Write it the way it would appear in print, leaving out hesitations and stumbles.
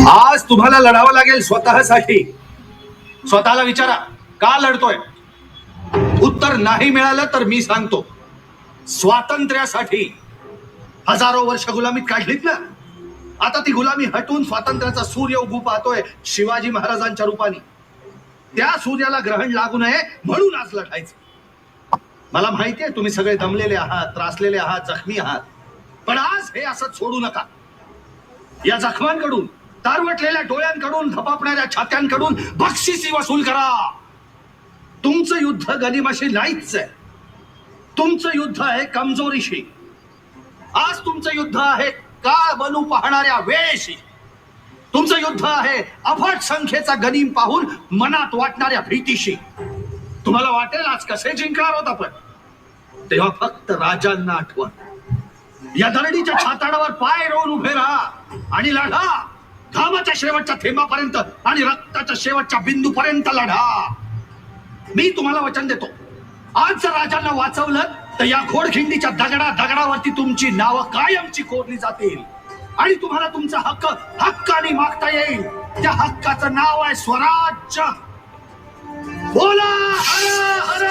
आज तुम्हाला लढावं लागेल स्वतःसाठी. स्वतःला विचारा, का लढतोय? उत्तर नाही मिळालं तर मी सांगतो, स्वातंत्र्यासाठी. हजारो वर्ष गुलामीत काढलीत ना, आता ती गुलामी हटून स्वातंत्र्याचा सूर्य उगू पाहतोय शिवाजी महाराजांच्या रूपाने. त्या सूर्याला ग्रहण लागू नये म्हणून आज लढायचं. मला माहितीये तुम्ही सगळे दमलेले आहात, त्रासलेले आहात, जखमी आहात, पण आज हे असं सोडू नका. या जखमांकडून, तारवटलेल्या डोळ्यांकडून, धपापणाऱ्या छात्यांकडून बक्षिसी वसूल करा. तुमचं युद्ध गनिमाशी नाहीच आहे. तुमचं युद्ध आहे कमजोरीशी. आज तुमचं युद्ध आहे काळ बनू पाहणाऱ्या वेळेशी. तुमचं युद्ध आहे अफाट संख्येचा गनीम पाहून मनात वाटणाऱ्या भीतीशी. तुम्हाला वाटेल आज कसे जिंकणार होत आपण, तेव्हा फक्त राजांना आठवा. या दरडीच्या छाताडावर पाय रोवून उभे राहा आणि लढा. घामाच्या शेवटच्या थेंबापर्यंत आणि रक्ताच्या शेवटच्या बिंदूपर्यंत लढा. मी तुम्हाला वचन देतो, आज जर राजांना वाचवलं तर या घोडखिंडीच्या दगडावरती तुमची नावं कायमची कोरली जातील आणि तुम्हाला तुमचा हक्क हक्काने मागता येईल. त्या हक्काचं नाव आहे स्वराज्य. बोला हर हर